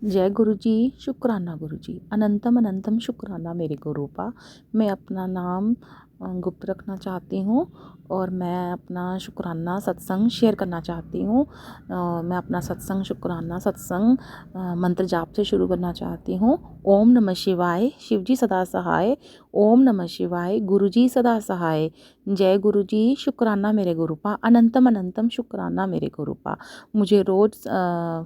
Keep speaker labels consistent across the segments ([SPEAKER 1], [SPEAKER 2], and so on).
[SPEAKER 1] जय गुरु जी। शुक्राना गुरु जी। अनंतम अनंतम शुक्राना मेरे गुरूपा। मैं अपना नाम गुप्त रखना चाहती हूँ और मैं अपना शुक्राना सत्संग शेयर करना चाहती हूँ। मैं अपना सत्संग शुक्राना सत्संग मंत्र जाप से शुरू करना चाहती हूँ। ओम नमः शिवाय, शिव जी सदा सहाय। ओम नमः शिवाय, गुरु जी सदा सहाय। जय गुरु जी। शुक्राना मेरे गुरूपा। अनंतम अनंतम शुक्राना मेरे गुरूपा। मुझे रोज़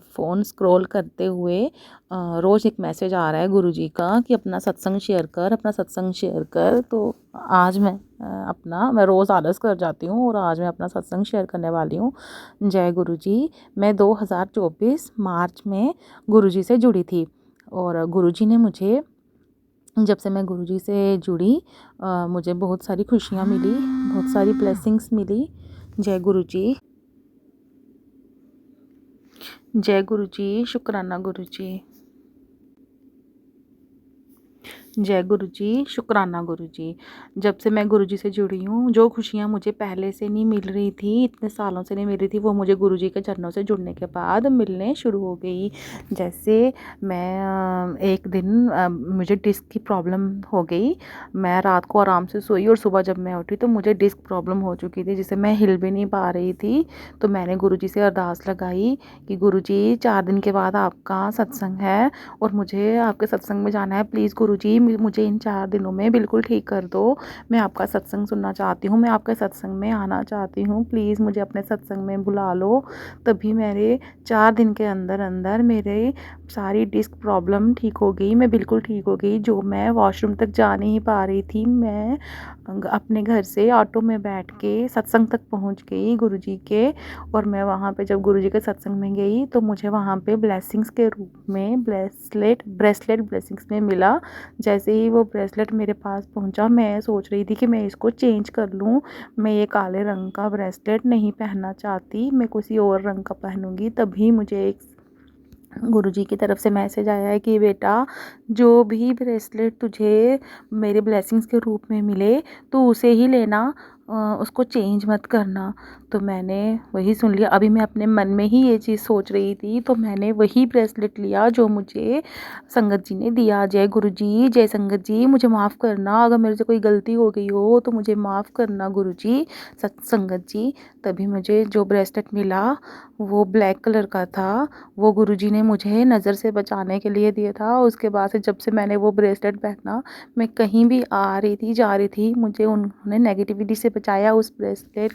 [SPEAKER 1] फ़ोन स्क्रॉल करते हुए रोज़ एक मैसेज आ रहा है गुरुजी का कि अपना सत्संग शेयर कर, अपना सत्संग शेयर कर। तो आज मैं रोज़ आलस कर जाती हूँ और आज मैं अपना सत्संग शेयर करने वाली हूँ। जय गुरुजी। मैं 2024 मार्च में गुरुजी से जुड़ी थी और गुरुजी ने मुझे, जब से मैं गुरुजी से जुड़ी, मुझे बहुत सारी खुशियाँ मिली, बहुत सारी ब्लेसिंग्स मिली। जय गुरुजी। जय गुरुजी। शुक्राना गुरुजी। जय गुरुजी। शुक्राना गुरुजी। जब से मैं गुरुजी से जुड़ी हूँ, जो खुशियाँ मुझे पहले से नहीं मिल रही थी, इतने सालों से नहीं मिल रही थी, वो मुझे गुरुजी के चरणों से जुड़ने के बाद मिलने शुरू हो गई। जैसे मैं एक दिन मुझे डिस्क की प्रॉब्लम हो गई। मैं रात को आराम से सोई और सुबह जब मैं उठी तो मुझे डिस्क प्रॉब्लम हो चुकी थी, जिससे मैं हिल भी नहीं पा रही थी। तो मैंने गुरुजी से अरदास लगाई कि गुरुजी 4 दिन के बाद आपका सत्संग है और मुझे आपके सत्संग में जाना है। प्लीज़ गुरुजी मुझे इन 4 दिनों में बिल्कुल ठीक कर दो। मैं आपका सत्संग सुनना चाहती हूँ, मैं आपके सत्संग में आना चाहती हूँ। प्लीज़ मुझे अपने सत्संग में बुला लो। तभी मेरे 4 दिन के अंदर अंदर मेरे सारी डिस्क प्रॉब्लम ठीक हो गई। मैं बिल्कुल ठीक हो गई। जो मैं वॉशरूम तक जा नहीं पा रही थी, मैं अपने घर से ऑटो में बैठ के सत्संग तक पहुँच गई गुरुजी के। और मैं वहाँ पे जब गुरुजी के सत्संग में गई तो मुझे वहाँ पे ब्लेसिंग्स के रूप में ब्रेसलेट ब्लेसिंग्स में मिला। जैसे ही वो ब्रेसलेट मेरे पास पहुंचा, मैं सोच रही थी कि मैं इसको चेंज कर लूँ। मैं ये काले रंग का ब्रेसलेट नहीं पहनना चाहती, मैं किसी और रंग का पहनूंगी। तभी मुझे एक गुरुजी की तरफ से मैसेज आया है कि बेटा, जो भी ब्रेसलेट तुझे मेरे ब्लेसिंग्स के रूप में मिले तो उसे ही लेना, उसको चेंज मत करना। तो मैंने वही सुन लिया। अभी मैं अपने मन में ही ये चीज़ सोच रही थी तो मैंने वही ब्रेसलेट लिया जो मुझे संगत जी ने दिया। जय गुरुजी। जय संगत जी। मुझे माफ़ करना, अगर मेरे से कोई गलती हो गई हो तो मुझे माफ़ करना गुरुजी, संगत जी। तभी मुझे जो ब्रेसलेट मिला वो ब्लैक कलर का था। वो गुरुजी ने मुझे नज़र से बचाने के लिए दिया था। उसके बाद से जब से मैंने वो ब्रेसलेट पहना, मैं कहीं भी आ रही थी, जा रही थी, मुझे उन्होंने नेगेटिविटी से बचाया। उस ब्रेसलेट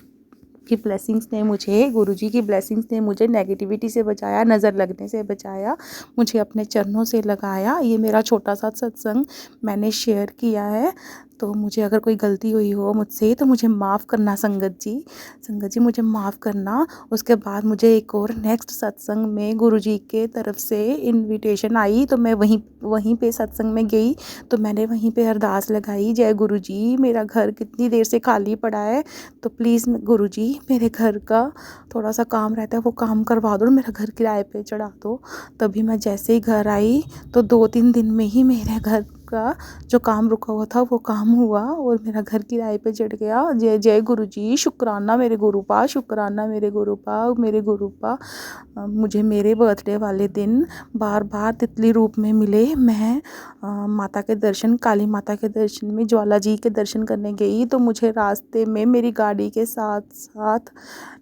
[SPEAKER 1] की ब्लेसिंग्स ने मुझे, गुरुजी की ब्लेसिंग्स ने मुझे नेगेटिविटी से बचाया, नज़र लगने से बचाया, मुझे अपने चरणों से लगाया। ये मेरा छोटा सा सत्संग मैंने शेयर किया है। तो मुझे अगर कोई गलती हुई हो मुझसे तो मुझे माफ़ करना संगत जी। संगत जी मुझे माफ़ करना। उसके बाद मुझे एक और नेक्स्ट सत्संग में गुरुजी के तरफ से इनविटेशन आई तो मैं वहीं वहीं पे सत्संग में गई। तो मैंने वहीं पे अरदास लगाई, जय गुरुजी, मेरा घर कितनी देर से खाली पड़ा है, तो प्लीज़ गुरुजी मेरे घर का थोड़ा सा काम रहता है वो काम करवा दो और मेरा घर किराए पे चढ़ा दो। तभी मैं जैसे ही घर आई तो 2-3 दिन में ही मेरे घर का जो काम रुका हुआ था वो काम हुआ और मेरा घर किराए पे चढ़ गया। जय जय गुरुजी। शुक्राना मेरे गुरूपा। शुक्राना मेरे गुरूपा। मेरे गुरूपा मुझे मेरे बर्थडे वाले दिन बार बार तितली रूप में मिले। मैं माता के दर्शन, काली माता के दर्शन में, ज्वाला जी के दर्शन करने गई तो मुझे रास्ते में मेरी गाड़ी के साथ साथ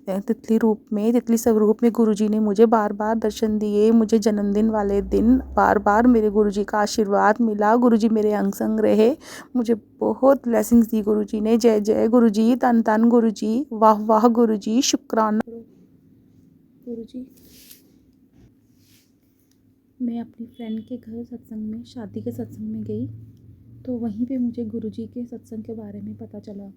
[SPEAKER 1] तितली रूप में, तितली स्वरूप में गुरुजी ने मुझे बार बार दर्शन दिए। मुझे जन्मदिन वाले दिन बार बार मेरे गुरुजी का आशीर्वाद मिला। गुरुजी मेरे अंग संग रहे, मुझे बहुत ब्लेसिंग्स दी गुरुजी ने। जय जय गुरुजी। तन तन गुरुजी। वाह वाह गुरुजी। शुक्राना गुरुजी। मैं अपनी फ्रेंड के घर सत्संग में, शादी के सत्संग में गई तो वहीं पे मुझे गुरुजी के सत्संग के बारे में पता चला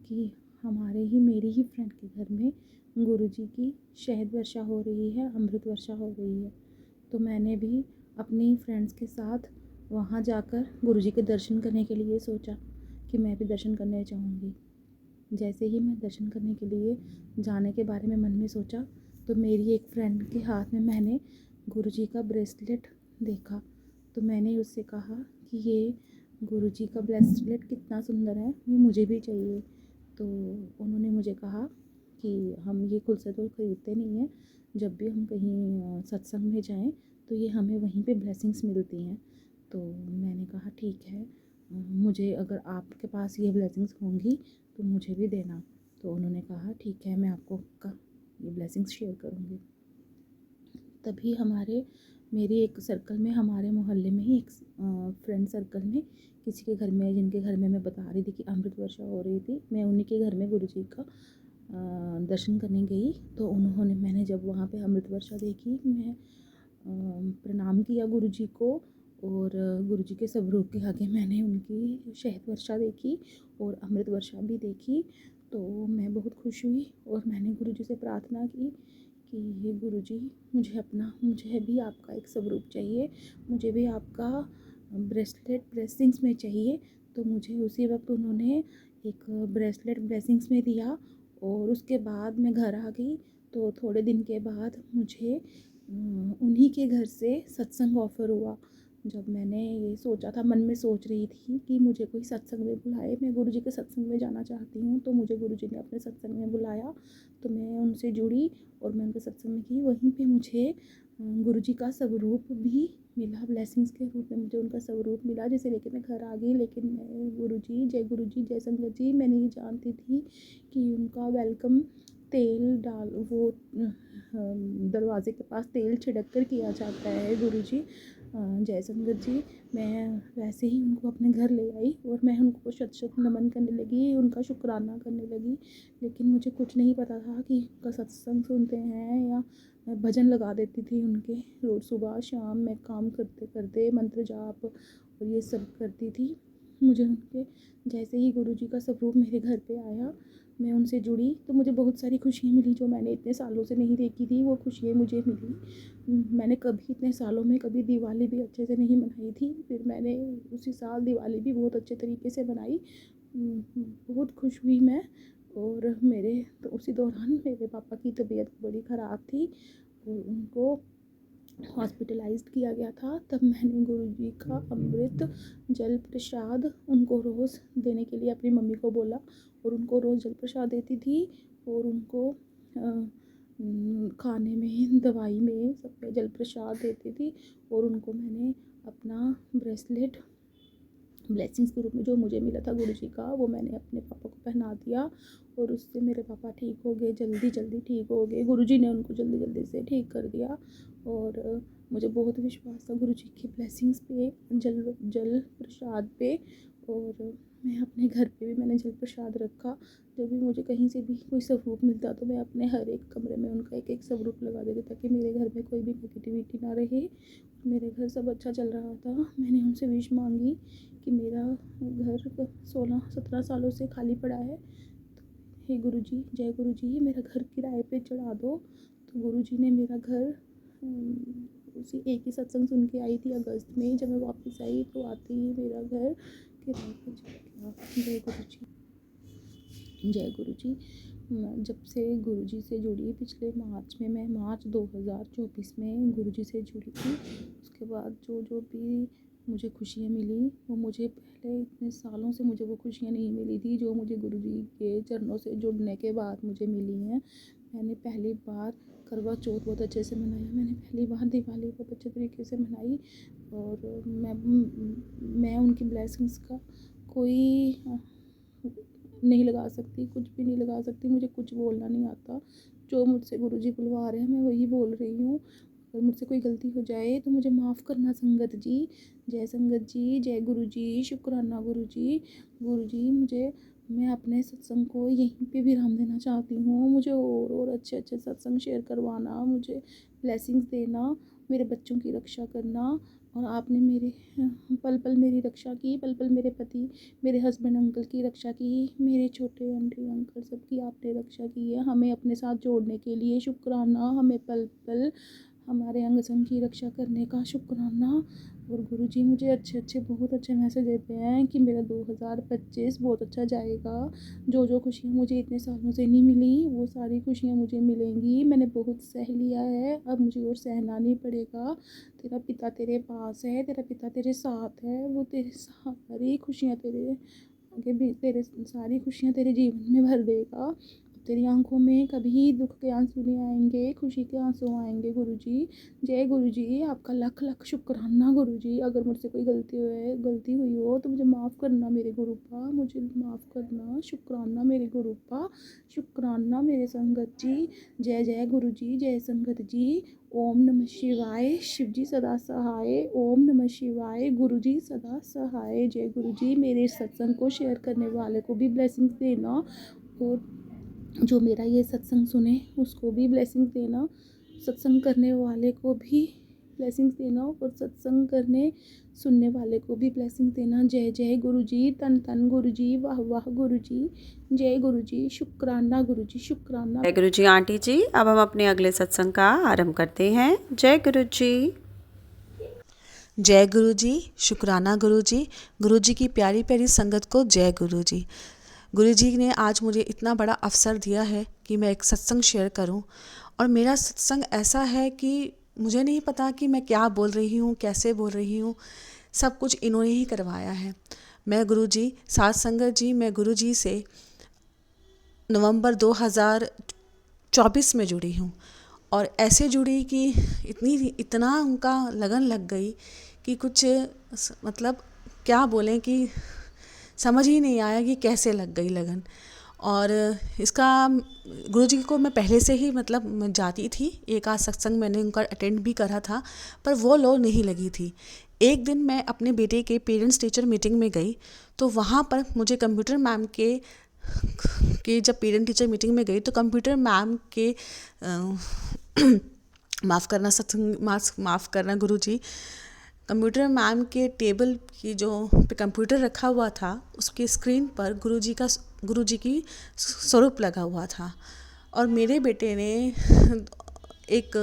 [SPEAKER 1] कि मेरी ही फ्रेंड के घर में गुरुजी की शहद वर्षा हो रही है, अमृत वर्षा हो रही है। तो मैंने भी अपनी फ्रेंड्स के साथ वहाँ जाकर गुरुजी के दर्शन करने के लिए सोचा कि मैं भी दर्शन करने जाऊँगी। जैसे ही मैं दर्शन करने के लिए जाने के बारे में मन में सोचा तो मेरी एक फ्रेंड के हाथ में मैंने गुरुजी का ब्रेसलेट देखा। तो मैंने उससे कहा कि ये गुरुजी का ब्रेसलेट कितना सुंदर है, ये मुझे भी चाहिए। तो उन्होंने मुझे कहा कि हम ये खुद से तो खरीदते नहीं हैं, जब भी हम कहीं सत्संग में जाएं तो ये हमें वहीं पे ब्लेसिंग्स मिलती हैं। तो मैंने कहा ठीक है, मुझे अगर आपके पास ये ब्लेसिंग्स होंगी तो मुझे भी देना। तो उन्होंने कहा ठीक है, मैं आपको का ये ब्लेसिंग्स शेयर करूँगी। तभी मेरी एक सर्कल में, हमारे मोहल्ले में ही एक फ्रेंड सर्कल में किसी के घर में, जिनके घर में मैं बता रही थी कि अमृत वर्षा हो रही थी, मैं उन्हीं के घर में गुरुजी का दर्शन करने गई। तो मैंने जब वहाँ पे अमृत वर्षा देखी, मैं प्रणाम किया गुरुजी को, और गुरुजी के स्वरूप के आगे मैंने उनकी शहद वर्षा देखी और अमृत वर्षा भी देखी। तो मैं बहुत खुश हुई और मैंने गुरुजी से प्रार्थना की कि हे गुरुजी, मुझे भी आपका एक स्वरूप चाहिए, मुझे भी आपका ब्रेसलेट ब्लेसिंग्स में चाहिए। तो मुझे उसी वक्त उन्होंने एक ब्रेसलेट ब्लेसिंग्स में दिया और उसके बाद मैं घर आ गई। तो थोड़े दिन के बाद मुझे उन्हीं के घर से सत्संग ऑफ़र हुआ। जब मैंने ये सोचा था, मन में सोच रही थी कि मुझे कोई सत्संग में बुलाए, मैं गुरुजी के सत्संग में जाना चाहती हूँ, तो मुझे गुरुजी ने अपने सत्संग में बुलाया। तो मैं उनसे जुड़ी और मैं उनके सत्संग में गई। वहीं पे मुझे गुरुजी का स्वरूप भी मिला, ब्लेसिंग्स के रूप में मुझे उनका स्वरूप मिला, जिसे लेके मैं घर आ गई। लेकिन मैं गुरुजी जय संगत जी, मैं नहीं जानती थी कि उनका वेलकम तेल डाल वो दरवाज़े के पास तेल छिड़क कर किया जाता है। गुरुजी जय संगत जी, मैं वैसे ही उनको अपने घर ले आई और मैं उनको शत नमन करने लगी, उनका शुक्राना करने लगी। लेकिन मुझे कुछ नहीं पता था कि उनका सत्संग सुनते हैं या मैं भजन लगा देती थी उनके। रोज़ सुबह शाम मैं काम करते करते मंत्र जाप और ये सब करती थी। मुझे उनके जैसे ही गुरुजी का स्वरूप मेरे घर पे आया, मैं उनसे जुड़ी, तो मुझे बहुत सारी खुशियाँ मिली जो मैंने इतने सालों से नहीं देखी थी, वो खुशियाँ मुझे मिली। मैंने कभी इतने सालों में कभी दिवाली भी अच्छे से नहीं मनाई थी, फिर मैंने उसी साल दिवाली भी बहुत अच्छे तरीके से मनाई। बहुत खुश हुई मैं। और तो उसी दौरान मेरे पापा की तबीयत बड़ी ख़राब थी और उनको हॉस्पिटलाइज्ड किया गया था। तब मैंने गुरुजी का अमृत जल प्रसाद उनको रोज़ देने के लिए अपनी मम्मी को बोला और उनको रोज़ जल प्रसाद देती थी और उनको खाने में, दवाई में, सब में जल प्रसाद देती थी। और उनको मैंने अपना ब्रेसलेट ब्लेसिंग्स के रूप में जो मुझे मिला था गुरुजी का, वो मैंने अपने पापा को पहना दिया और उससे मेरे पापा ठीक हो गए, जल्दी ठीक हो गए। गुरुजी ने उनको जल्दी से ठीक कर दिया। और मुझे बहुत विश्वास था गुरुजी की ब्लेसिंग्स पे, जल प्रसाद पे। और मैं अपने घर पे भी मैंने जल प्रसाद रखा। जब भी मुझे कहीं से भी कोई स्वरूप मिलता तो मैं अपने हर एक कमरे में उनका एक स्वरूप लगा देती, ताकि मेरे घर में कोई भी नेगेटिविटी ना रहे। मेरे घर सब अच्छा चल रहा था। मैंने उनसे विश मांगी कि मेरा घर 16-17 सालों से खाली पड़ा है, तो हे गुरुजी, जय गुरुजी, मेरा घर किराए पे चढ़ा दो। तो गुरुजी ने मेरा घर उसी एक ही सत्संग सुन के आई थी अगस्त में, जब मैं वापस आई तो आते ही मेरा घर किराए पे चढ़ गया। जय गुरुजी, जय गुरुजी। जब से गुरुजी से जुड़ी, पिछले मार्च में, मैं मार्च 2024 में गुरुजी से जुड़ी थी। उसके बाद जो भी मुझे खुशियाँ मिली, वो मुझे पहले इतने सालों से मुझे वो खुशियाँ नहीं मिली थी जो मुझे गुरुजी के चरणों से जुड़ने के बाद मुझे मिली हैं। मैंने पहली बार करवा चौथ बहुत अच्छे से मनाया, मैंने पहली बार दिवाली बहुत अच्छे तरीके से मनाई। और मैं उनकी ब्लेसिंग्स का कोई नहीं लगा सकती, कुछ भी नहीं लगा सकती। मुझे कुछ बोलना नहीं आता। जो मुझसे गुरुजी बुलवा रहे हैं मैं वही बोल रही हूँ। अगर मुझसे कोई गलती हो जाए तो मुझे माफ़ करना संगत जी। जय संगत जी, जय गुरुजी, शुक्राना गुरुजी। गुरुजी, मैं अपने सत्संग को यहीं पे विराम देना चाहती हूँ। मुझे और अच्छे सत्संग शेयर करवाना, मुझे ब्लेसिंग्स देना, मेरे बच्चों की रक्षा करना। और आपने मेरे पल पल मेरी रक्षा की, पल पल मेरे पति, मेरे हस्बैंड अंकल की रक्षा की, मेरे छोटे आंटी अंकल सबकी आपने रक्षा की है। हमें अपने साथ जोड़ने के लिए शुक्राना, हमें पल पल हमारे अंग संग की रक्षा करने का शुक्राना। और गुरुजी मुझे अच्छे बहुत अच्छे मैसेज देते हैं कि मेरा 2025 बहुत अच्छा जाएगा। जो खुशियाँ मुझे इतने सालों से नहीं मिली, वो सारी खुशियाँ मुझे मिलेंगी। मैंने बहुत सह लिया है, अब मुझे और सहना नहीं पड़ेगा। तेरा पिता तेरे पास है, तेरा पिता तेरे साथ है, वो तेरे सारी खुशियाँ तेरे आगे भी, तेरे सारी खुशियाँ तेरे जीवन में भर देगा। तेरी आंखों में कभी दुख के आंसू नहीं आएंगे, खुशी के आंसू आएंगे गुरुजी। जय गुरुजी, आपका लख लख शुक्राना गुरुजी। अगर मुझसे कोई गलती हुई हो तो मुझे माफ़ करना मेरे गुरुपा, मुझे माफ़ करना। शुक्राना मेरे गुरुपा, शुक्राना मेरे संगत जी। जय जय गुरुजी, जय संगत जी। ओम नमः शिवाय। शिव जी सदा सहाय। ओम नमः शिवाय। गुरु जी सदा सहाय। जय गुरु जी। मेरे सत्संग को शेयर करने वाले को भी ब्लेसिंग्स देना, और जो मेरा ये सत्संग सुने उसको भी ब्लेसिंग्स देना, सत्संग करने वाले को भी ब्लेसिंग्स देना, और सत्संग करने सुनने वाले को भी ब्लेसिंग देना। जय जय गुरु जी, तन तन गुरु जी, वाह वाह गुरु जी। जय गुरु जी, शुक्राना गुरु जी, शुक्राना।
[SPEAKER 2] जय गुरु जी आंटी जी। अब हम अपने अगले सत्संग का आरंभ करते हैं। जय गुरु जी।
[SPEAKER 3] जय गुरु जी, शुक्राना गुरु जी। गुरु जी की प्यारी प्यारी संगत को जय गुरु जी। गुरु जी ने आज मुझे इतना बड़ा अवसर दिया है कि मैं एक सत्संग शेयर करूं, और मेरा सत्संग ऐसा है कि मुझे नहीं पता कि मैं क्या बोल रही हूँ, कैसे बोल रही हूँ। सब कुछ इन्होंने ही करवाया है। मैं गुरु जी, साथ संगत जी, मैं गुरु जी से नवंबर 2024 में जुड़ी हूँ, और ऐसे जुड़ी कि इतना उनका लगन लग गई कि कुछ मतलब क्या बोलें, कि समझ ही नहीं आया कि कैसे लग गई लगन। और इसका गुरुजी को मैं पहले से ही मतलब मैं जाती थी, एक आध सत्संग मैंने उनका अटेंड भी करा था, पर वो लो नहीं लगी थी। एक दिन मैं अपने बेटे के पेरेंट्स टीचर मीटिंग में गई, तो वहाँ पर मुझे कंप्यूटर मैम के जब पेरेंट टीचर मीटिंग में गई तो कंप्यूटर मैम के माफ़ करना गुरुजी, कंप्यूटर मैम के टेबल की जो पे कंप्यूटर रखा हुआ था उसके स्क्रीन पर गुरुजी की स्वरूप लगा हुआ था, और मेरे बेटे ने एक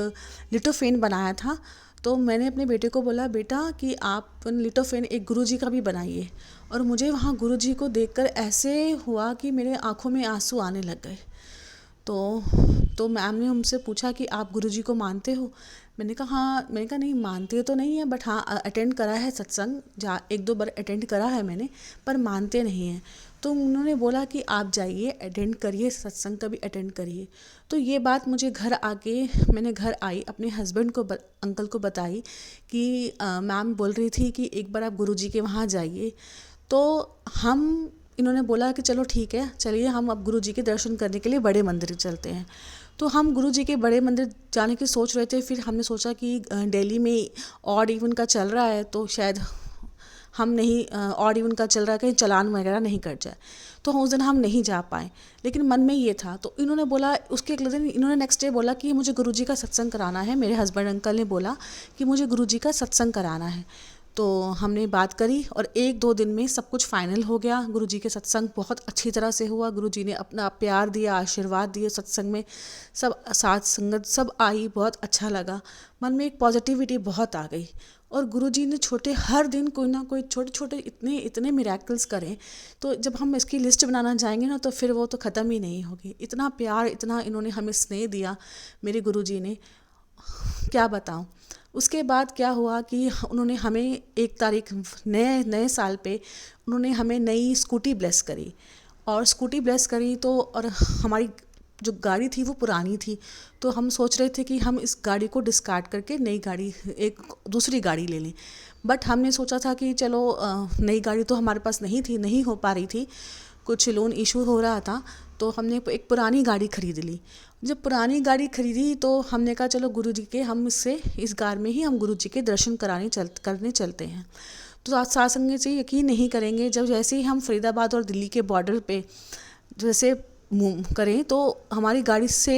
[SPEAKER 3] लिटोफेन बनाया था। तो मैंने अपने बेटे को बोला, बेटा कि आप लिटोफेन एक गुरुजी का भी बनाइए। और मुझे वहाँ गुरुजी को देखकर ऐसे हुआ कि मेरे आँखों में आंसू आने लग गए। तो मैम ने हमसे पूछा कि आप गुरुजी को मानते हो? मैंने कहा हाँ। मैंने कहा नहीं, मानते तो नहीं है, बट हाँ अटेंड करा है सत्संग, एक दो बार अटेंड करा है मैंने, पर मानते नहीं हैं। तो उन्होंने बोला कि आप जाइए अटेंड करिए, सत्संग का भी अटेंड करिए। तो ये बात मुझे घर आके मैंने घर आई अपने हस्बैंड को अंकल को बताई कि मैम बोल रही थी कि एक बार आप गुरुजी के वहाँ जाइए। तो इन्होंने बोला कि चलो ठीक है, चलिए हम अब गुरुजी के दर्शन करने के लिए बड़े मंदिर चलते हैं। तो हम गुरुजी के बड़े मंदिर जाने की सोच रहे थे। फिर हमने सोचा कि दिल्ली में ऑड इवन का चल रहा है, तो शायद हम नहीं, ऑड इवन का चल रहा है, कहीं चालान वगैरह नहीं कट जाए, तो उस दिन हम नहीं जा पाए। लेकिन मन में ये था, तो इन्होंने बोला, उसके अगले दिन इन्होंने नेक्स्ट डे बोला कि मुझे गुरुजी का सत्संग कराना है। मेरे हस्बैंड अंकल ने बोला कि मुझे गुरुजी का सत्संग कराना है। तो हमने बात करी और एक दो दिन में सब कुछ फाइनल हो गया। गुरुजी के सत्संग बहुत अच्छी तरह से हुआ। गुरुजी ने अपना प्यार दिया, आशीर्वाद दिए सत्संग में। सब साथ संगत सब आई, बहुत अच्छा लगा। मन में एक पॉजिटिविटी बहुत आ गई। और गुरुजी ने हर दिन कोई ना कोई छोटे छोटे इतने मिरेकल्स करें, तो जब हम इसकी लिस्ट बनाना जाएंगे ना, तो फिर वो तो ख़त्म ही नहीं होगी। इतना प्यार, इतना इन्होंने हमें स्नेह दिया मेरे गुरुजी ने, क्या बताऊं। उसके बाद क्या हुआ कि उन्होंने हमें 1 तारीख नए साल पे उन्होंने हमें नई स्कूटी ब्लेस करी। और स्कूटी ब्लेस करी तो, और हमारी जो गाड़ी थी वो पुरानी थी, तो हम सोच रहे थे कि हम इस गाड़ी को डिस्कार्ड करके नई गाड़ी, एक दूसरी गाड़ी ले लें। बट हमने सोचा था कि चलो नई गाड़ी तो हमारे पास नहीं हो पा रही थी, कुछ लोन इशू हो रहा था, तो हमने एक पुरानी गाड़ी खरीद ली। जब पुरानी गाड़ी खरीदी तो हमने कहा चलो गुरुजी के हम इस कार में ही हम गुरुजी के दर्शन करने चलते हैं। तो साथ संगत से यकीन नहीं करेंगे, जब जैसे ही हम फरीदाबाद और दिल्ली के बॉर्डर पे जैसे मूव करें तो हमारी गाड़ी से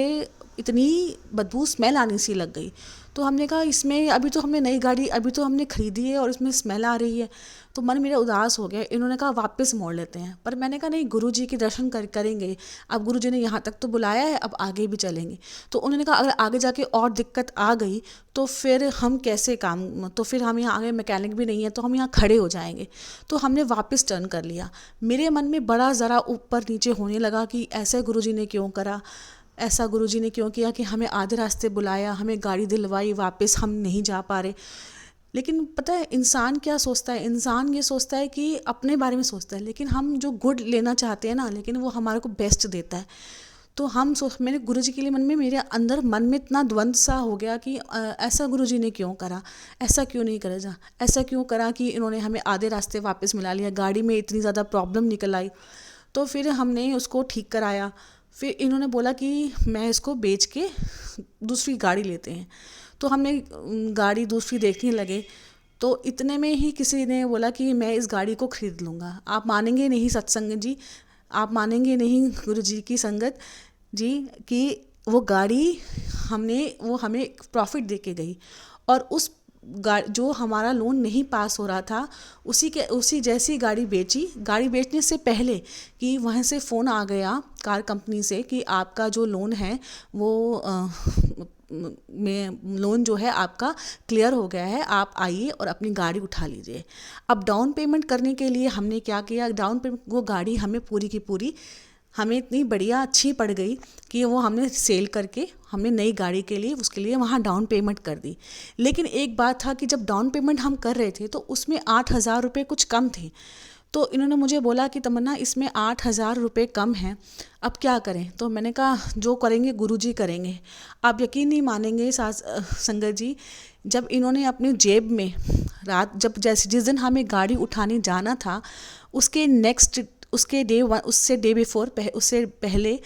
[SPEAKER 3] इतनी बदबू स्मेल आनी सी लग गई। तो हमने कहा इसमें अभी तो हमने नई गाड़ी अभी तो हमने ख़रीदी है और इसमें स्मेल आ रही है, तो मन मेरा उदास हो गया। इन्होंने कहा वापस मोड़ लेते हैं, पर मैंने कहा नहीं, गुरुजी के दर्शन करेंगे। अब गुरुजी ने यहाँ तक तो बुलाया है, अब आगे भी चलेंगे। तो उन्होंने कहा अगर आगे जाके और दिक्कत आ गई तो फिर हम कैसे तो फिर हम यहाँ आगे मैकेनिक भी नहीं है, तो हम यहाँ खड़े हो जाएंगे। तो हमने वापस टर्न कर लिया। मेरे मन में बड़ा ज़रा ऊपर नीचे होने लगा कि ऐसे गुरुजी ने क्यों करा, ऐसा गुरुजी ने क्यों किया कि हमें आधे रास्ते बुलाया, हमें गाड़ी दिलवाई, वापस हम नहीं जा पा रहे। लेकिन पता है इंसान क्या सोचता है, इंसान ये सोचता है कि अपने बारे में सोचता है, लेकिन हम जो गुड लेना चाहते हैं ना, लेकिन वो हमारे को बेस्ट देता है। तो हम सोच मैंने गुरुजी के लिए मन में मेरे अंदर मन में इतना द्वंद्व सा हो गया कि ऐसा गुरुजी ने क्यों करा, ऐसा क्यों नहीं करा जा ऐसा क्यों करा कि इन्होंने हमें आधे रास्ते वापस मिला लिया, गाड़ी में इतनी ज़्यादा प्रॉब्लम निकल आई। तो फिर हमने उसको ठीक कराया। फिर इन्होंने बोला कि मैं इसको बेच के दूसरी गाड़ी लेते हैं। तो हमने गाड़ी दूसरी देखने लगे। तो इतने में ही किसी ने बोला कि मैं इस गाड़ी को खरीद लूँगा। आप मानेंगे नहीं सत्संग जी, आप मानेंगे नहीं गुरु जी की संगत जी, कि वो गाड़ी वो हमें प्रॉफिट दे के गई। और उस जो हमारा लोन नहीं पास हो रहा था उसी जैसी गाड़ी बेची। गाड़ी बेचने से पहले कि वहाँ से फ़ोन आ गया कार कंपनी से कि आपका जो लोन है वो में लोन जो है आपका क्लियर हो गया है, आप आइए और अपनी गाड़ी उठा लीजिए। अब डाउन पेमेंट करने के लिए हमने क्या किया, डाउन पेमेंट वो गाड़ी हमें पूरी की पूरी हमें इतनी बढ़िया अच्छी पड़ गई कि वो हमने सेल करके हमने नई गाड़ी के लिए उसके लिए वहाँ डाउन पेमेंट कर दी। लेकिन एक बात था कि जब डाउन पेमेंट हम कर रहे थे तो उसमें 8,000 रुपये कुछ कम थे। तो इन्होंने मुझे बोला कि तमन्ना इसमें 8,000 रुपये कम हैं, अब क्या करें। तो मैंने कहा जो करेंगे गुरुजी करेंगे। आप यकीन नहीं मानेंगे संगत जी, जब इन्होंने अपनी जेब में जब जैसे जिस दिन हमें गाड़ी उठाने जाना था उससे डे बिफोर उससे पहले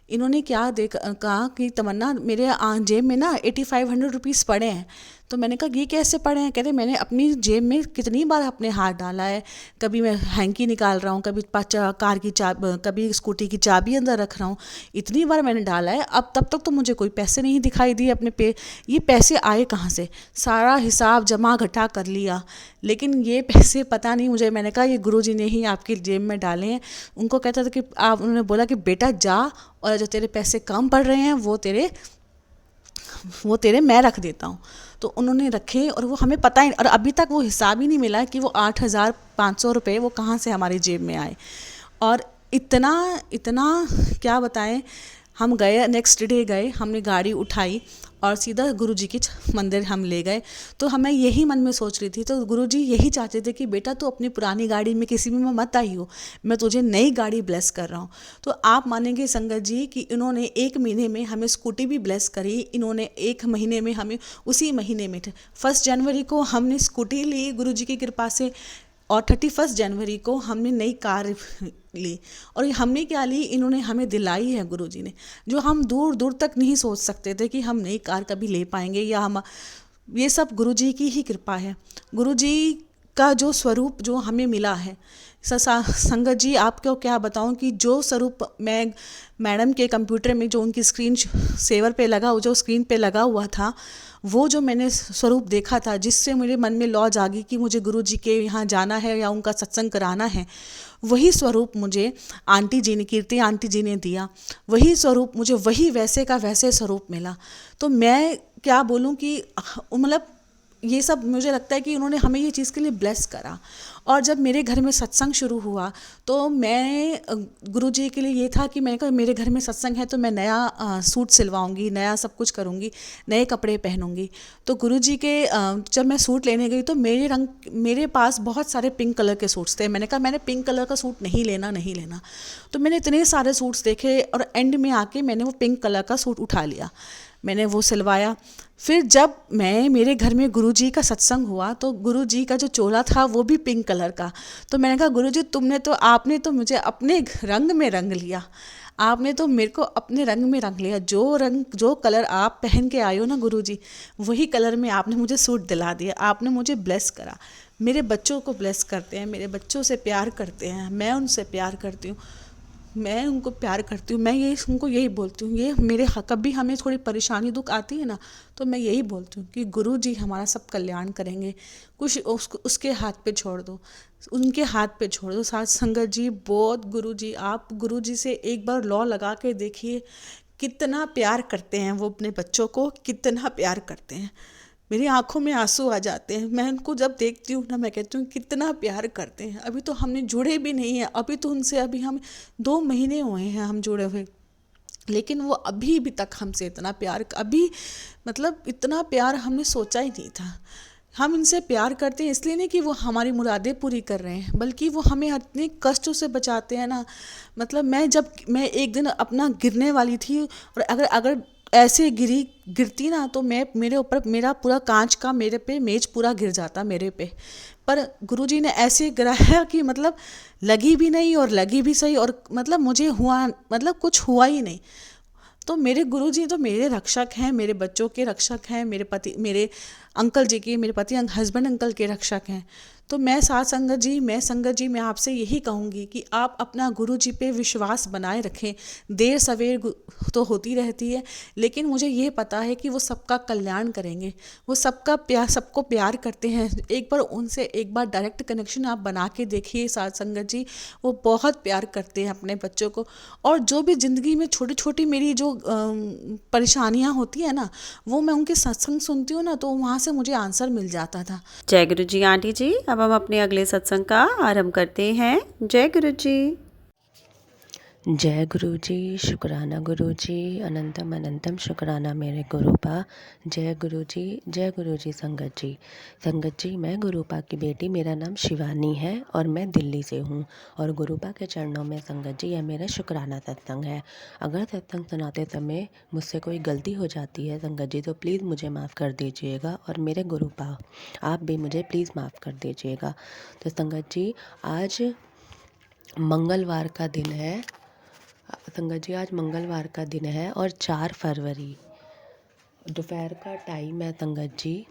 [SPEAKER 3] इन्होंने क्या कहा कि तमन्ना मेरे जेब में ना 8,500 रुपीज़ पड़े हैं। तो मैंने कहा ये कैसे पड़े हैं। कहते मैंने अपनी जेब में कितनी बार अपने हाथ डाला है, कभी मैं हैंकी निकाल रहा हूँ, कभी कार की कभी स्कूटी की चाबी अंदर रख रहा हूँ, इतनी बार मैंने डाला है। अब तब तक तो मुझे कोई पैसे नहीं दिखाई दिए अपने ये पैसे आए कहाँ से। सारा हिसाब जमा घटा कर लिया, लेकिन ये पैसे पता नहीं मुझे। मैंने कहा ये गुरुजी ने ही आपकी जेब में डाले हैं। उनको कहता था कि उन्होंने बोला कि बेटा जा और जो तेरे पैसे कम पड़ रहे हैं वो तेरे मैं रख देता हूँ। तो उन्होंने रखे और वो हमें पता ही, और अभी तक वो हिसाब ही नहीं मिला कि वो 8,500 रुपये वो कहाँ से हमारी जेब में आए। और इतना क्या बताएं, हम गए, नेक्स्ट डे गए, हमने गाड़ी उठाई और सीधा गुरुजी के मंदिर हम ले गए। तो हमें यही मन में सोच रही थी, तो गुरुजी यही चाहते थे कि बेटा तू अपनी पुरानी गाड़ी में किसी में मत आई हो, मैं तुझे नई गाड़ी ब्लेस कर रहा हूँ। तो आप मानेंगे संगत जी कि इन्होंने 1 महीने में हमें स्कूटी भी ब्लेस करी। इन्होंने 1 महीने में हमें उसी महीने में 1 जनवरी को हमने स्कूटी ली गुरुजी की कृपा से, और 31 जनवरी को हमने नई कार ली। और ये हमने क्या ली, इन्होंने हमें दिलाई है गुरुजी ने, जो हम दूर दूर तक नहीं सोच सकते थे कि हम नई कार कभी ले पाएंगे, या हम ये सब गुरुजी की ही कृपा है। गुरुजी का जो स्वरूप जो हमें मिला है संगत जी, आपको क्या बताऊं कि जो स्वरूप मैं मैडम के कंप्यूटर में जो उनकी स्क्रीन पे लगा हुआ था, वो जो मैंने स्वरूप देखा था, जिससे मेरे मन में लौ जागी कि मुझे गुरुजी के यहाँ जाना है या उनका सत्संग कराना है, वही स्वरूप मुझे कीर्ति आंटी जी ने दिया। वही स्वरूप मुझे वही वैसे का वैसे स्वरूप मिला। तो मैं क्या बोलूँ कि मतलब ये सब मुझे लगता है कि उन्होंने हमें ये चीज़ के लिए ब्लेस करा। और जब मेरे घर में सत्संग शुरू हुआ तो मैं गुरुजी के लिए ये था कि मैंने कहा मेरे घर में सत्संग है तो मैं नया सूट सिलवाऊंगी, नया सब कुछ करूंगी, नए कपड़े पहनूंगी। तो गुरुजी के जब मैं सूट लेने गई तो मेरे पास बहुत सारे पिंक कलर के सूट्स थे। मैंने कहा मैंने पिंक कलर का सूट नहीं लेना। तो मैंने इतने सारे सूट्स देखे और एंड में आके मैंने वो पिंक कलर का सूट उठा लिया, मैंने वो सिलवाया। फिर जब मेरे घर में गुरुजी का सत्संग हुआ तो गुरुजी का जो चोला था वो भी पिंक कलर का। तो मैंने कहा गुरुजी आपने तो मुझे अपने रंग में रंग लिया, आपने तो मेरे को अपने रंग में रंग लिया। जो कलर आप पहन के आए हो ना गुरुजी, वही कलर में आपने मुझे सूट दिला दिया, आपने मुझे ब्लेस करा। मेरे बच्चों को ब्लेस करते हैं, मेरे बच्चों से प्यार करते हैं, मैं उनसे प्यार करती हूँ, मैं उनको प्यार करती हूँ। मैं उनको यही बोलती हूँ, ये मेरे कभी हमें थोड़ी परेशानी दुख आती है ना, तो मैं यही बोलती हूँ कि गुरुजी हमारा सब कल्याण करेंगे। कुछ उसके हाथ पे छोड़ दो, उनके हाथ पे छोड़ दो। साथ संगत जी, बहुत गुरुजी, आप गुरुजी से एक बार लौ लगा के देखिए, कितना प्यार करते हैं वो अपने बच्चों को, कितना प्यार करते हैं। मेरी आंखों में आंसू आ जाते हैं, मैं उनको जब देखती हूँ ना, मैं कहती हूँ कितना प्यार करते हैं। अभी तो हमने जुड़े भी नहीं हैं, अभी तो उनसे हम 2 महीने हुए हैं हम जुड़े हुए, लेकिन वो अभी तक हमसे इतना प्यार, इतना प्यार हमने सोचा ही नहीं था। हम इनसे प्यार करते हैं इसलिए नहीं कि वो हमारी मुरादें पूरी कर रहे हैं, बल्कि वो हमें इतने कष्टों से बचाते हैं ना। मतलब मैं एक दिन अपना गिरने वाली थी, और अगर अगर ऐसे गिरती ना, तो मैं मेरे ऊपर मेरा पूरा कांच का मेरे पे मेज पूरा गिर जाता मेरे पे। पर गुरुजी ने ऐसे गिराया कि मतलब लगी भी नहीं और लगी भी सही, और मतलब मुझे हुआ, मतलब कुछ हुआ ही नहीं। तो मेरे गुरुजी तो मेरे रक्षक हैं, मेरे बच्चों के रक्षक हैं, मेरे अंकल जी के, मेरे पति हस्बैंड अंकल के रक्षक हैं। तो मैं संगत जी मैं आपसे यही कहूँगी कि आप अपना गुरुजी पे विश्वास बनाए रखें। देर सवेर तो होती रहती है, लेकिन मुझे ये पता है कि वो सबका कल्याण करेंगे। वो सबको प्यार करते हैं। एक बार डायरेक्ट कनेक्शन आप बना के देखिए साथ संगत जी, वो बहुत प्यार करते हैं अपने बच्चों को। और जो भी ज़िंदगी में छोटी छोटी मेरी जो परेशानियाँ होती है ना, वो मैं उनके सत्संग सुनती हूँ ना, तो वहाँ से मुझे आंसर मिल जाता था।
[SPEAKER 2] जय गुरु जी आंटी जी। अब हम अपने अगले सत्संग का आरंभ करते हैं। जय गुरु जी।
[SPEAKER 4] जय गुरु जी, शुक्राना गुरु जी, अनंतम अनंतम शुक्राना मेरे गुरुपा। जय गुरु जी संगत जी। संगत जी, मैं गुरुपा की बेटी, मेरा नाम शिवानी है और मैं दिल्ली से हूँ। और गुरुपा के चरणों में संगत जी, यह मेरा शुक्राना सत्संग है। अगर सत्संग सुनाते समय मुझसे कोई गलती हो जाती है संगत जी, तो प्लीज़ मुझे माफ़ कर दीजिएगा, और मेरे गुरुपा आप भी मुझे प्लीज़ माफ़ कर दीजिएगा। तो संगत जी, आज मंगलवार का दिन है। संगत जी, आज मंगलवार का दिन है और 4 फरवरी दोपहर का टाइम है संगत जी।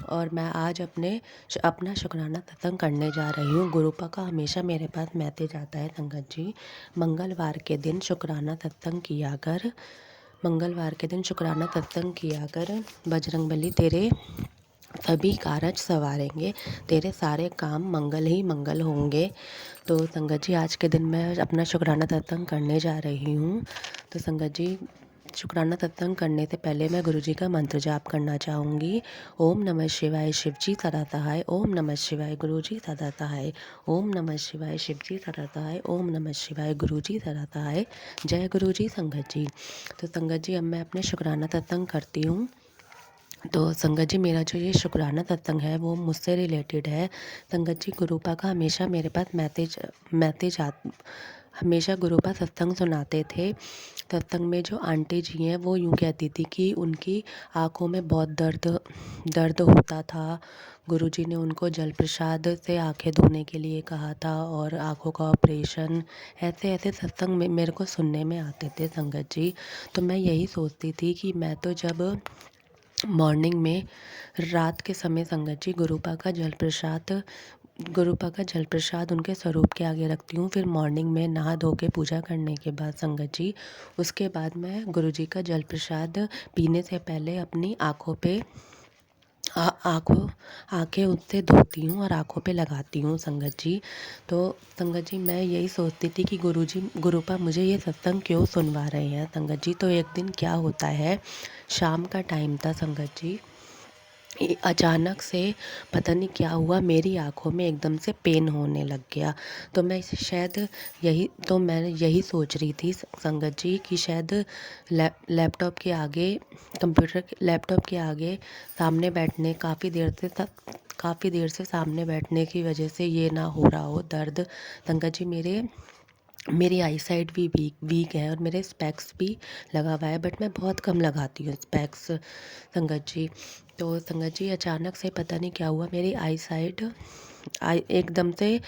[SPEAKER 4] और मैं आज अपना शुक्राना सत्संग करने जा रही हूँ। गुरुपा का हमेशा मेरे पास मैसेज आता है संगत जी, मंगलवार के दिन शुक्राना सत्संग किया कर, बजरंगबली तेरे सभी कारज संवारेंगे, तेरे सारे काम मंगल ही मंगल होंगे। तो संगत जी, आज के दिन मैं अपना शुक्राना सत्संग करने जा रही हूँ। तो संगत जी, शुक्राना सत्संग करने से पहले मैं गुरुजी का मंत्र जाप करना चाहूँगी। ओम नमः शिवाय शिव जी सदा सहाय, ओम नमः शिवाय गुरु जी सदा सहाय, ओम नमः शिवाय शिव जी सदा सहाय, ओम नमः शिवाय गुरु जी सदा सहाय। जय गुरु जी संगत जी। तो संगत जी, अब मैं अपने शुक्राना सत्संग करती हूँ। तो संगत जी, मेरा जो ये शुक्राना सत्संग है वो मुझसे रिलेटेड है। संगत जी, गुरुपा का हमेशा मेरे पास हमेशा गुरुपा सत्संग सुनाते थे। सत्संग में जो आंटी जी हैं वो यूँ कहती थी कि उनकी आँखों में बहुत दर्द होता था। गुरुजी ने उनको जल प्रसाद से आंखें धोने के लिए कहा था, और आँखों का ऑपरेशन, ऐसे ऐसे सत्संग में मेरे को सुनने में आते थे संगत जी। तो मैं यही सोचती थी कि मैं तो जब मॉर्निंग में, रात के समय संगत जी, गुरुपा का जल प्रसाद उनके स्वरूप के आगे रखती हूँ। फिर मॉर्निंग में नहा धो के पूजा करने के बाद संगत जी, उसके बाद मैं गुरुजी का जल प्रसाद पीने से पहले अपनी आँखें उससे धोती हूँ और आँखों पे लगाती हूँ संगत जी। तो संगत जी, मैं यही सोचती थी कि गुरुपा मुझे ये सत्संग क्यों सुनवा रहे हैं संगत जी। तो एक दिन क्या होता है, शाम का टाइम था संगत जी, अचानक से पता नहीं क्या हुआ, मेरी आँखों में एकदम से पेन होने लग गया। तो मैं यही सोच रही थी संगत जी कि शायद लैपटॉप के आगे सामने बैठने काफ़ी देर से सामने बैठने की वजह से ये ना हो रहा हो दर्द। संगत जी, मेरी आई साइट भी वीक है और मेरे स्पेक्स भी लगा हुआ है, बट मैं बहुत कम लगाती हूँ स्पेक्स संगत जी। तो संगत जी, अचानक से पता नहीं क्या हुआ, मेरी एकदम से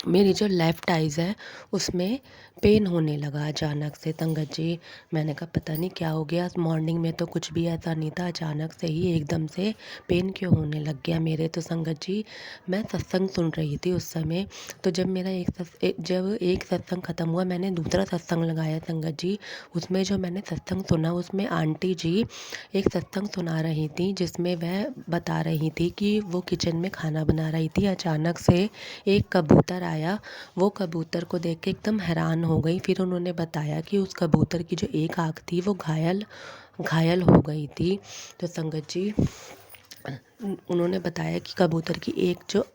[SPEAKER 4] मेरी जो लेफ़्ट आइज़ है उसमें पेन होने लगा अचानक से संगत जी। मैंने कहा पता नहीं क्या हो गया, मॉर्निंग में तो कुछ भी ऐसा नहीं था, अचानक से ही एकदम से पेन क्यों होने लग गया मेरे। तो संगत जी, मैं सत्संग सुन रही थी उस समय। तो जब एक सत्संग ख़त्म हुआ, मैंने दूसरा सत्संग लगाया संगत जी। उसमें जो मैंने सत्संग सुना, उसमें आंटी जी एक सत्संग सुना रही थी, जिसमें वह बता रही थी कि वो किचन में खाना बना रही थी। अचानक से एक कबूतर आया, वो कबूतर को देख के एकदम हैरान हो गई। फिर उन्होंने बताया कि उस कबूतर की जो एक आँख थी वो घायल हो गई थी। तो संगत जी, उन्होंने बताया कि कबूतर की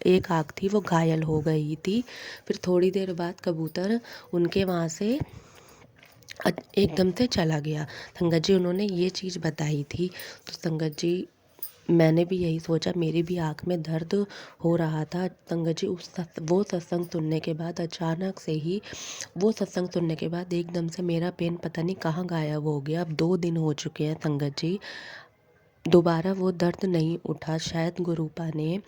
[SPEAKER 4] एक आँख थी वो घायल हो गई थी। फिर थोड़ी देर बाद कबूतर उनके वहाँ से एकदम से चला गया। संगत जी उन्होंने ये चीज़ बताई थी। तो संगत जी मैंने भी यही सोचा, मेरी भी आँख में दर्द हो रहा था। संगत जी वो सत्संग सुनने के बाद अचानक से ही वो सत्संग सुनने के बाद एकदम से मेरा पेन पता नहीं कहाँ गायब हो गया। अब 2 दिन हो चुके हैं संगत जी, दोबारा वो दर्द नहीं उठा। शायद गुरुपा ने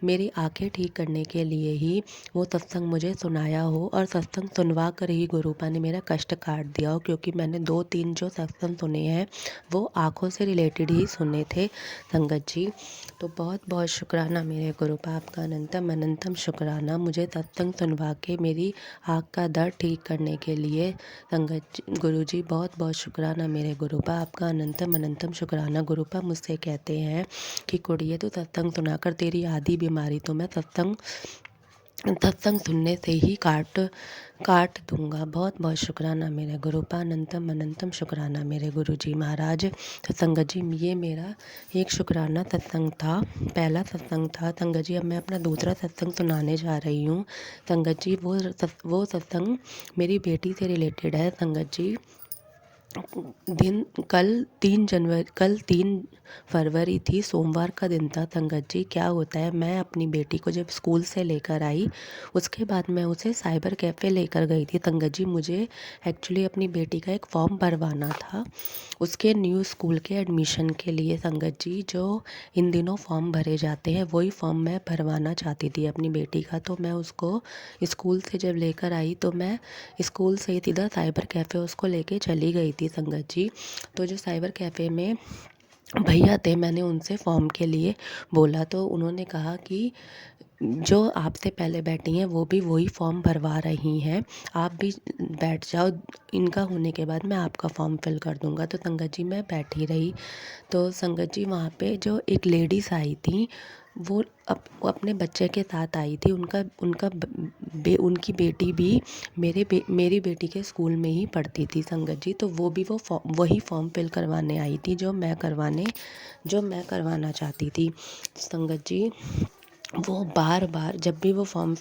[SPEAKER 4] मेरी आंखें ठीक करने के लिए ही वो सत्संग मुझे सुनाया हो, और सत्संग सुनवा कर ही गुरुपा ने मेरा कष्ट काट दिया हो, क्योंकि मैंने 2-3 जो सत्संग सुने हैं वो आँखों से रिलेटेड ही सुने थे संगत जी। तो बहुत बहुत शुक्राना मेरे गुरुपा, आपका अनंतम अनंतम शुक्राना मुझे सत्संग सुनवा के मेरी आँख का दर्द ठीक करने के लिए। संगत गुरु जी बहुत बहुत शुक्राना मेरे गुरुपा, आपका अनंतम अनंतम शुक्राना। गुरुपा मुझसे कहते हैं कि कुड़िए तो सत्संग सुनाकर तेरी आधी बीमारी तो मैं सत्संग सुनने से ही काट दूंगा। बहुत बहुत शुक्राना मेरे गुरुपा, अनंतम अनंतम शुक्राना मेरे गुरु जी महाराज। तो संगत जी ये मेरा एक शुक्राना सत्संग था, पहला सत्संग था। संगत जी अब मैं अपना दूसरा सत्संग सुनाने जा रही हूँ। संगत जी वो सत्संग मेरी बेटी से रिलेटेड है। संगत जी कल 3 फरवरी थी, सोमवार का दिन था। संगत जी क्या होता है, मैं अपनी बेटी को जब स्कूल से लेकर आई उसके बाद मैं उसे साइबर कैफ़े लेकर गई थी। संगत जी मुझे एक्चुअली अपनी बेटी का एक फॉर्म भरवाना था उसके न्यू स्कूल के एडमिशन के लिए। संगत जी जो इन दिनों फॉर्म भरे जाते हैं वही फॉर्म मैं भरवाना चाहती थी अपनी बेटी का। तो मैं उसको स्कूल से जब लेकर आई तो मैं स्कूल से सीधा साइबर कैफ़े उसको लेके चली गई थी संगत जी। तो जो साइबर कैफ़े में भैया थे, मैंने उनसे फॉर्म के लिए बोला तो उन्होंने कहा कि जो आपसे पहले बैठी हैं वो भी वही फॉर्म भरवा रही हैं, आप भी बैठ जाओ, इनका होने के बाद मैं आपका फॉर्म फिल कर दूंगा। तो संगत जी मैं बैठी रही। तो संगत जी वहाँ पे जो एक लेडीज़ आई थी वो अपने बच्चे के साथ आई थी। उनकी बेटी भी मेरी बेटी के स्कूल में ही पढ़ती थी संगत जी। तो वो भी वही फॉर्म फिल करवाने आई थी जो मैं करवाना चाहती थी संगत जी। वो बार बार जब भी वो फॉर्म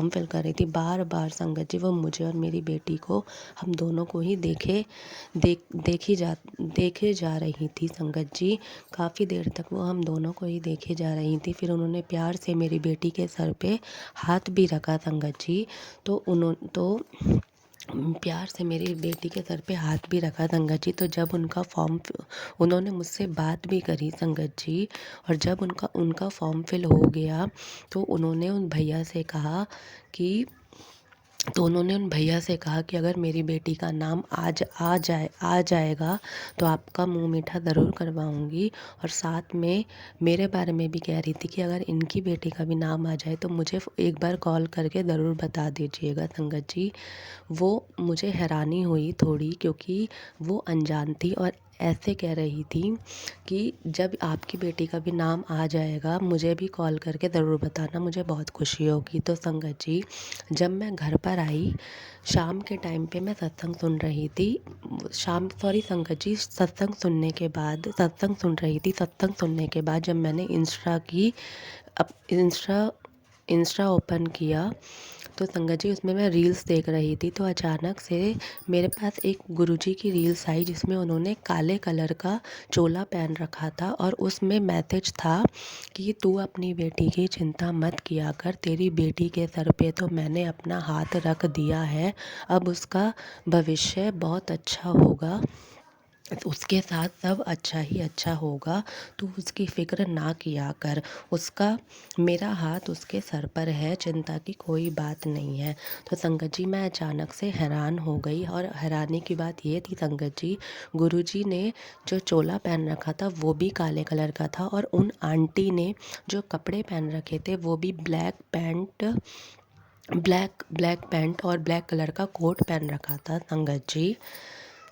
[SPEAKER 4] फिल कर रही थी, बार बार संगत जी वो मुझे और मेरी बेटी को, हम दोनों को ही देखे जा रही थी संगत जी। काफ़ी देर तक वो हम दोनों को ही देखे जा रही थी। फिर उन्होंने प्यार से मेरी बेटी के सर पे हाथ भी रखा संगत जी। तो प्यार से मेरी बेटी के सर पे हाथ भी रखा संगत जी। तो जब उन्होंने मुझसे बात भी करी संगत जी, और जब उनका फॉर्म फिल हो गया तो उन्होंने उन भैया से कहा कि अगर मेरी बेटी का नाम आ जाएगा तो आपका मुंह मीठा ज़रूर करवाऊंगी। और साथ में मेरे बारे में भी कह रही थी कि अगर इनकी बेटी का भी नाम आ जाए तो मुझे एक बार कॉल करके ज़रूर बता दीजिएगा संगत जी। वो मुझे हैरानी हुई थोड़ी, क्योंकि वो अनजान थी और ऐसे कह रही थी कि जब आपकी बेटी का भी नाम आ जाएगा मुझे भी कॉल करके ज़रूर बताना, मुझे बहुत खुशी होगी। तो संगत जी जब मैं घर पर आई शाम के टाइम पे मैं सत्संग सुन रही थी। संगत जी सत्संग सुन रही थी। सत्संग सुनने के बाद जब मैंने इंस्टा ओपन किया तो संगत जी उसमें मैं रील्स देख रही थी। तो अचानक से मेरे पास एक गुरुजी की रील्स आई जिसमें उन्होंने काले कलर का चोला पहन रखा था, और उसमें मैसेज था कि तू अपनी बेटी की चिंता मत किया कर, तेरी बेटी के सर पे तो मैंने अपना हाथ रख दिया है, अब उसका भविष्य बहुत अच्छा होगा, उसके साथ सब अच्छा ही अच्छा होगा, तू उसकी फ़िक्र ना किया कर, मेरा हाथ उसके सर पर है, चिंता की कोई बात नहीं है। तो संगत जी मैं अचानक से हैरान हो गई, और हैरानी की बात ये थी संगत जी, गुरुजी ने जो चोला पहन रखा था वो भी काले कलर का था, और उन आंटी ने जो कपड़े पहन रखे थे वो भी ब्लैक पैंट और ब्लैक कलर का कोट पहन रखा था संगत जी।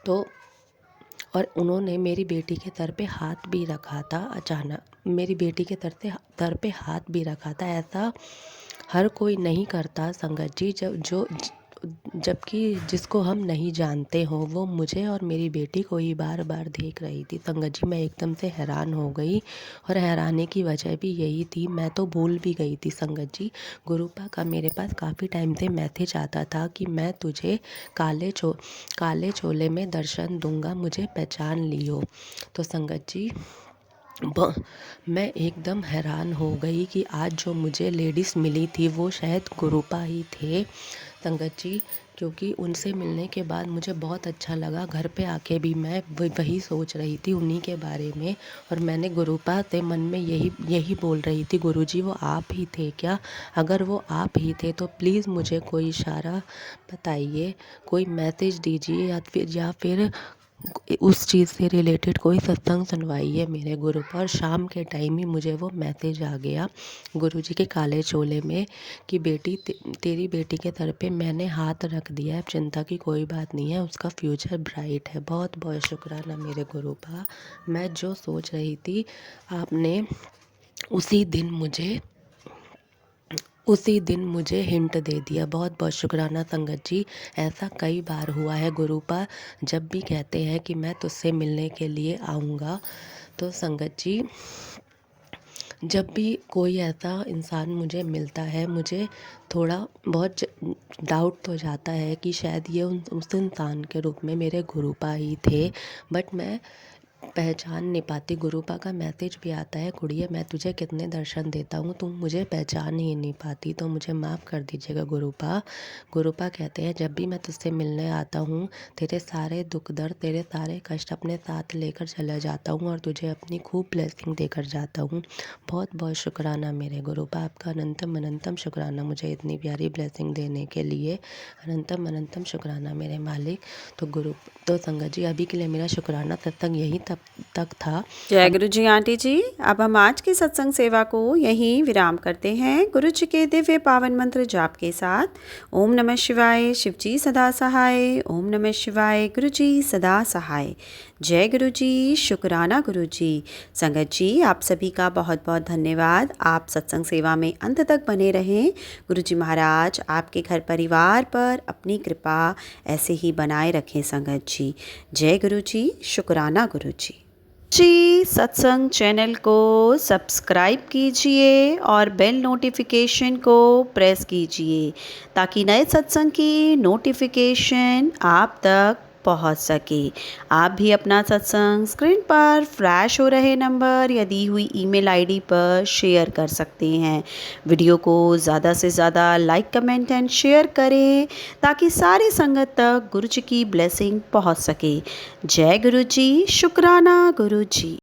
[SPEAKER 4] तो और उन्होंने मेरी बेटी के सर पे हाथ भी रखा था। अचानक मेरी बेटी के सर पे हाथ भी रखा था। ऐसा हर कोई नहीं करता संगत जी। जबकि जिसको हम नहीं जानते हों वो मुझे और मेरी बेटी को ही बार बार देख रही थी। संगत जी, मैं एकदम से हैरान हो गई और हैरानी की वजह भी यही थी, मैं तो भूल भी गई थी संगत जी। गुरुपा का मेरे पास काफ़ी टाइम से मैसेज आता था कि मैं तुझे काले चोले में दर्शन दूंगा, मुझे पहचान लियो। तो संगत जी, मैं एकदम हैरान हो गई कि आज जो मुझे लेडीज़ मिली थी वो शायद गुरुपा ही थे संगत जी, क्योंकि उनसे मिलने के बाद मुझे बहुत अच्छा लगा। घर पे आके भी मैं वही सोच रही थी उन्हीं के बारे में, और मैंने गुरुपा से मन में यही बोल रही थी, गुरुजी वो आप ही थे क्या? अगर वो आप ही थे तो प्लीज़ मुझे कोई इशारा बताइए, कोई मैसेज दीजिए, या फिर उस चीज़ से रिलेटेड कोई सत्संग सुनवाइए मेरे गुरु पर। शाम के टाइम ही मुझे वो मैसेज आ गया गुरुजी के काले चोले में कि बेटी तेरी बेटी के सर पे मैंने हाथ रख दिया है, चिंता की कोई बात नहीं है, उसका फ्यूचर ब्राइट है। बहुत बहुत शुक्राना मेरे गुरु का। मैं जो सोच रही थी आपने उसी दिन मुझे हिंट दे दिया। बहुत बहुत शुक्राना संगत जी। ऐसा कई बार हुआ है गुरुपा, जब भी कहते हैं कि मैं तुझसे मिलने के लिए आऊँगा, तो संगत जी जब भी कोई ऐसा इंसान मुझे मिलता है, मुझे थोड़ा बहुत डाउट तो जाता है कि शायद ये उस इंसान के रूप में मेरे गुरुपा ही थे, बट मैं पहचान नहीं पाती। गुरुपा का मैसेज भी आता है, गुड़िया मैं तुझे कितने दर्शन देता हूँ, तुम मुझे पहचान ही नहीं पाती, तो मुझे माफ़ कर दीजिएगा गुरुपा। गुरुपा कहते हैं जब भी मैं तुझसे मिलने आता हूँ, तेरे सारे दुख दर्द, तेरे सारे कष्ट अपने साथ लेकर चला जाता हूँ और तुझे अपनी खूब ब्लेसिंग देकर जाता हूँ। बहुत बहुत शुक्राना मेरे गुरुपा, आपका अनंतम अनंतम शुक्राना मुझे इतनी प्यारी ब्लेसिंग देने के लिए। अनंतम अनंतम शुक्राना मेरे मालिक। तो संगत जी, अभी के लिए मेरा शुक्राना सत्संग यहीं तक था।
[SPEAKER 2] जय गुरु जी आंटी जी। अब हम आज की सत्संग सेवा को यहीं विराम करते हैं गुरु जी के दिव्य पावन मंत्र जाप के साथ। ओम नमः शिवाय, शिव जी सदा सहाय। ओम नमः शिवाय, गुरु जी सदा सहाय। जय गुरु जी, शुक्राना गुरु जी। संगत जी, आप सभी का बहुत बहुत धन्यवाद। आप सत्संग सेवा में अंत तक बने रहें। गुरु जी महाराज आपके घर परिवार पर अपनी कृपा ऐसे ही बनाए रखें संगत जी। जय गुरु जी, शुक्राना गुरु जी सत्संग चैनल को सब्सक्राइब कीजिए और बेल नोटिफिकेशन को प्रेस कीजिए ताकि नए सत्संग की नोटिफिकेशन आप तक पहुंच सके। आप भी अपना सत्संग स्क्रीन पर फ्लैश हो रहे नंबर या दी हुई ईमेल आईडी पर शेयर कर सकते हैं। वीडियो को ज़्यादा से ज़्यादा लाइक, कमेंट एंड शेयर करें ताकि सारी संगत तक गुरु जी की ब्लेसिंग पहुंच सके। जय गुरु जी, शुक्राना गुरु जी।